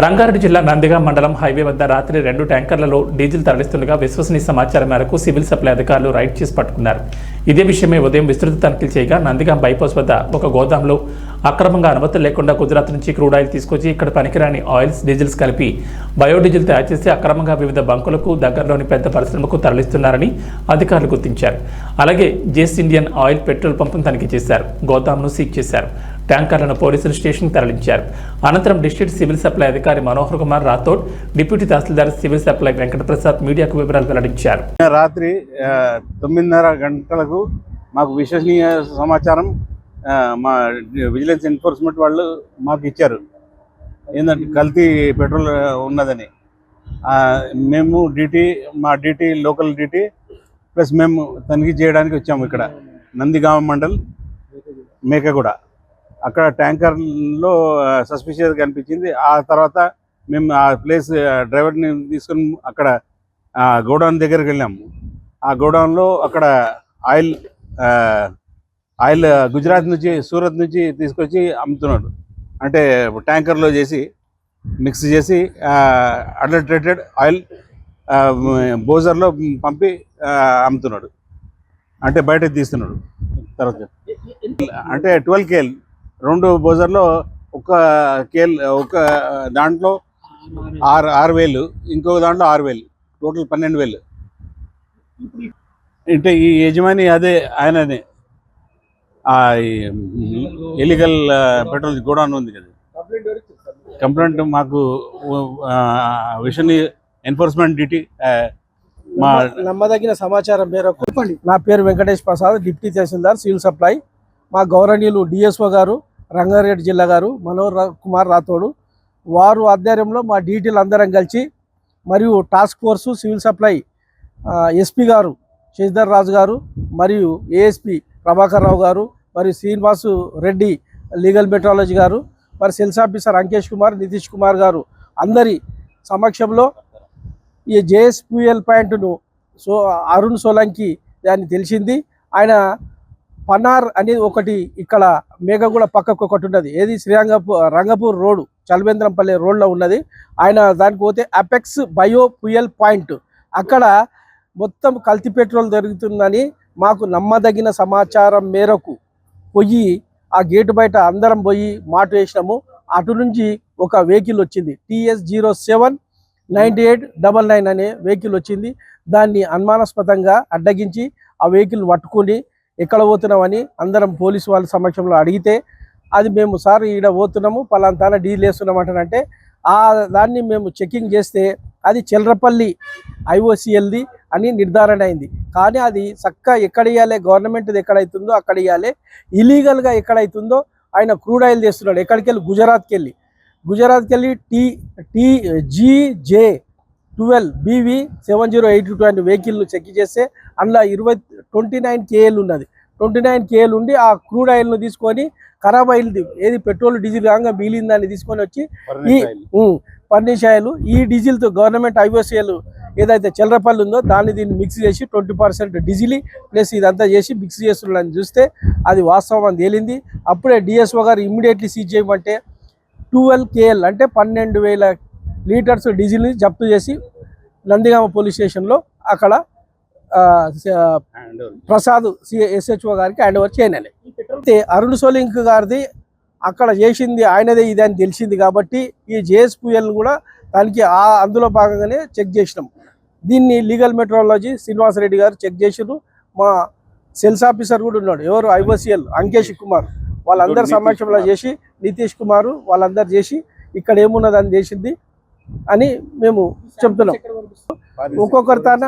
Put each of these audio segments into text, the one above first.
రంగారెడ్డి జిల్లా నందిగాం మండలం హైవే వద్ద రాత్రి 2 ట్యాంకర్లలో డీజిల్ తరలిస్తుండగా విశ్వసనీయ సమాచారం మేరకు సివిల్ సప్లై అధికారులు రైడ్ చేసి పట్టుకున్నారు. ఇదే విషయమై ఉదయం విస్తృత తనిఖీలు చేయగా నందిగాం బైపాస్ వద్ద ఒక గోదాంలో అక్రమంగా అనుమతులు లేకుండా గుజరాత్ నుంచి క్రూడ్ ఆయిల్ తీసుకొచ్చి ఇక్కడ పనికిరాని ఆయిల్స్, డీజిల్స్ కలిపి బయోడీజిల్ తయారు చేసి అక్రమంగా వివిధ బంకులకు దగ్గరలోని పెద్ద పరిశ్రమకు తరలిస్తున్నారని అధికారులు గుర్తించారు. అలాగే జేస్ ఇండియన్ ఆయిల్ పెట్రోల్ పంపును తనిఖీ చేశారు. గోదాంను సీజ్ చేశారు. ట్యాంకర్లను పోలీసులు స్టేషన్కి తరలించారు. అనంతరం డిస్ట్రిక్ట్ సివిల్ సప్లై అధికారి మనోహర్ కుమార్ రాథోడ్, డిప్యూటీ తహసీల్దార్ సివిల్ సప్లై వెంకటప్రసాద్ మీడియాకు వివరాలు వెల్లడించారు. రాత్రి 9:30 గంటలకు మాకు విశ్వసనీయ సమాచారం మా విజిలెన్స్ ఎన్ఫోర్స్మెంట్ వాళ్ళు మాకు ఇచ్చారు. ఏంటంటే కల్తీ పెట్రోల్ ఉన్నదని. మేము మా డ్యూటీ లోకల్ డ్యూటీ ప్లస్ మేము తనిఖీ చేయడానికి వచ్చాము. ఇక్కడ నందిగామ మండల్ మేకగూడ అక్కడ ట్యాంకర్లో సస్పిషియస్గా కనిపించింది. ఆ తర్వాత మేము ఆ ప్లేస్ డ్రైవర్ని తీసుకొని అక్కడ గోడౌన్ దగ్గరికి వెళ్ళాము. ఆ గోడౌన్లో అక్కడ ఆయిల్ గుజరాత్ నుంచి, సూరత్ నుంచి తీసుకొచ్చి అమ్ముతున్నాడు. అంటే ట్యాంకర్లో చేసి మిక్స్ చేసి అడల్టరేటెడ్ ఆయిల్ బోజర్లో పంపి అమ్ముతున్నాడు. అంటే బయటకు తీస్తున్నాడు. తర్వాత అంటే 12 KL 2 బోజర్లో ఒక దాంట్లో 6,000, ఇంకొక దాంట్లో 6,000, టోటల్ 12,000. అంటే ఈ యజమాని అదే ఆయననే ఇల్లీగల్ పెట్రోల్ గోడౌన్ ఉంది కదా. కంప్లైంట్ మాకు విషన్ని ఎన్ఫోర్స్మెంట్ డ్యూటీ మా నమ్మదగిన సమాచారం మేరకు నా పేరు వెంకటేష్ ప్రసాద్, డిప్యూటీ తహసీల్దార్ సివిల్ సప్లై. మా గౌరవనీయులు డిఎస్ఓ గారు, రంగారెడ్డి జిల్లా గారు మనోహర్ కుమార్ రాథోడు వారు ఆధ్వర్యంలో మా డీటీలు అందరం కలిసి మరియు task force civil supply SP గారు శశిధర్ రాజు గారు మరియు ఏఎస్పీ ప్రభాకర్ రావు గారు మరియు శ్రీనివాసు రెడ్డి లీగల్ మెట్రాలజీ గారు మరి సెల్స్ ఆఫీసర్ అంకేష్ కుమార్, నితీష్ కుమార్ గారు అందరి సమక్షంలో ఈ జేఎస్పీఎల్ పాయింట్ను అరుణ్ సోలంకి దాన్ని తెలిసింది. ఆయన పన్నార్ అనేది ఒకటి ఇక్కడ మేఘగూడ పక్కకు ఒకటి ఉన్నది, ఏది రంగపూర్ రోడ్డు చలవేంద్రంపల్లి రోడ్లో ఉన్నది. ఆయన దానికి పోతే అపెక్స్ బయో ఫ్యూయల్ పాయింట్ అక్కడ మొత్తం కల్తీ పెట్రోల్ జరుగుతుందని మాకు నమ్మదగిన సమాచారం మేరకు పోయి ఆ గేటు బయట అందరం పోయి మాట వేసినాము. అటు నుంచి ఒక వెహికల్ వచ్చింది, TS 079899 అనే వెహికల్ వచ్చింది. దాన్ని అనుమానాస్పదంగా అడ్డగించి ఆ వెహికల్ పట్టుకొని ఎక్కడ పోతున్నామని అందరం పోలీసు వాళ్ళ సమక్షంలో అడిగితే అది మేము సార్ ఈడ పోతున్నాము పలాంతాన డీల్ వేస్తున్నామంటే దాన్ని మేము చెకింగ్ చేస్తే అది చెల్రపల్లి IOCLది అని నిర్ధారణ అయింది. కానీ అది చక్కగా ఎక్కడ ఇవ్వాలి, గవర్నమెంట్ది ఎక్కడైతుందో అక్కడ ఇవ్వాలి. ఇలీగల్గా ఎక్కడైతుందో ఆయన క్రూడ్ ఆయిల్ చేస్తున్నాడు. ఎక్కడికి వెళ్ళి గుజరాత్కి వెళ్ళి TGJ12 BV 7082 అనే వెహికల్ను చెక్ చేస్తే అందులో 29 KL ఉన్నది. 29 KL ఉండి ఆ క్రూడ్ ఆయిల్ను తీసుకొని ఖరాబ్ అయింది, ఏది పెట్రోల్ డీజిల్ కాగా మిగిలిందని తీసుకొని వచ్చి ఈ ఫర్నిష్ ఆయిల్ ఈ డీజిల్తో గవర్నమెంట్ IOCL ఏదైతే చెల్రపల్లి ఉందో దీన్ని మిక్స్ చేసి 20% డీజిల్ ప్లస్ ఇదంతా చేసి మిక్స్ చేస్తున్నాడని చూస్తే అది వాస్తవం అని తేలింది. అప్పుడే డిఎస్ఓ గారు ఇమ్మీడియట్లీ సీజ్ చేయమంటే 12 KL అంటే 12,000 లీటర్స్ డీజిల్ని జప్తు చేసి నందిగామ పోలీస్ స్టేషన్లో అక్కడ ప్రసాద్ SHO గారికి హ్యాండ్ ఓవర్ చేయనాలి. అయితే అరుణ్ సోలింక్ గారిది అక్కడ చేసింది ఆయనదే ఇది అని తెలిసింది కాబట్టి ఈ JSPL కూడా దానికి అందులో భాగంగానే చెక్ చేసినాం. దీన్ని లీగల్ మెట్రాలజీ శ్రీనివాసరెడ్డి గారు చెక్ చేసినారు. మా సెల్స్ ఆఫీసర్ కూడా ఉన్నాడు, ఎవరు IOCL అంకేష్ కుమార్, వాళ్ళందరి సమక్షంలో చేసి నితీష్ కుమారు వాళ్ళందరూ చేసి ఇక్కడ ఏమున్నదని చేసింది అని మేము చెప్తున్నాం. ఒక్కొక్కరి తాన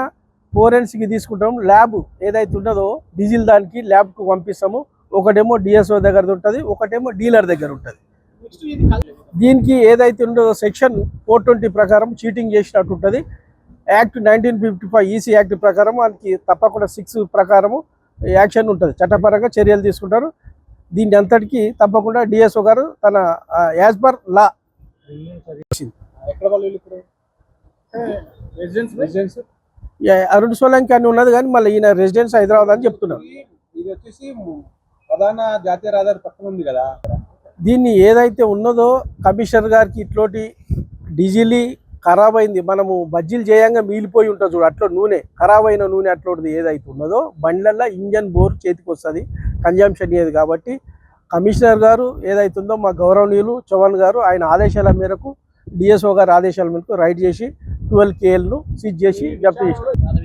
ఫోరెన్సిక్ తీసుకుంటాం. ల్యాబ్ ఏదైతే ఉన్నదో డీజిల్ దానికి ల్యాబ్కు పంపిస్తాము. ఒకటేమో DSO దగ్గర ఉంటుంది, ఒకటేమో డీలర్ దగ్గర ఉంటుంది. దీనికి ఏదైతే ఉండదో సెక్షన్ 420 ప్రకారం చీటింగ్ చేసినట్టు ఉంటుంది. యాక్ట్ 1955 EC యాక్ట్ ప్రకారం వానికి తప్పకుండా 6 ప్రకారము యాక్షన్ ఉంటుంది, చట్టపరంగా చర్యలు తీసుకుంటారు. దీన్ని అంతటికీ తప్పకుండా DSO గారు తన as per law Arun Solanki అని ఉన్నది కానీ మళ్ళీ ఈయన రెసిడెన్స్ హైదరాబాద్ అని చెప్తున్నారు. ఇది వచ్చేసి ప్రధాన జాతీయ రహదారి పక్కన ఉంది కదా. దీన్ని ఏదైతే ఉన్నదో కమిషనర్ గారికి ఇట్లోటి డీజిల్ ఖరాబ్ అయింది, మనము బజ్జీలు చేయంగా మిగిలిపోయి ఉంటుంది చూడు, అట్లా నూనె ఖరాబ్ అయిన నూనె అట్లోది ఏదైతే ఉన్నదో బండ్లల్లో ఇంజన్ బోర్ చేతికి వస్తుంది, కన్జంప్షన్ అయ్యేది. కాబట్టి కమిషనర్ గారు ఏదైతుందో మా గౌరవనీయులు చౌహాన్ గారు ఆయన ఆదేశాల మేరకు డిఎస్ఓ గారు ఆదేశాల మేరకు రైడ్ చేసి 12 KLను సీజ్ చేసి జప్తు చేసినారు.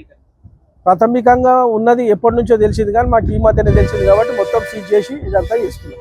ప్రాథమికంగా ఉన్నది ఎప్పటి నుంచో తెలిసింది కానీ మాకు ఈ మధ్యనే తెలిసింది కాబట్టి మొత్తం సీజ్ చేసి ఇదంతా చేసుకున్నాం.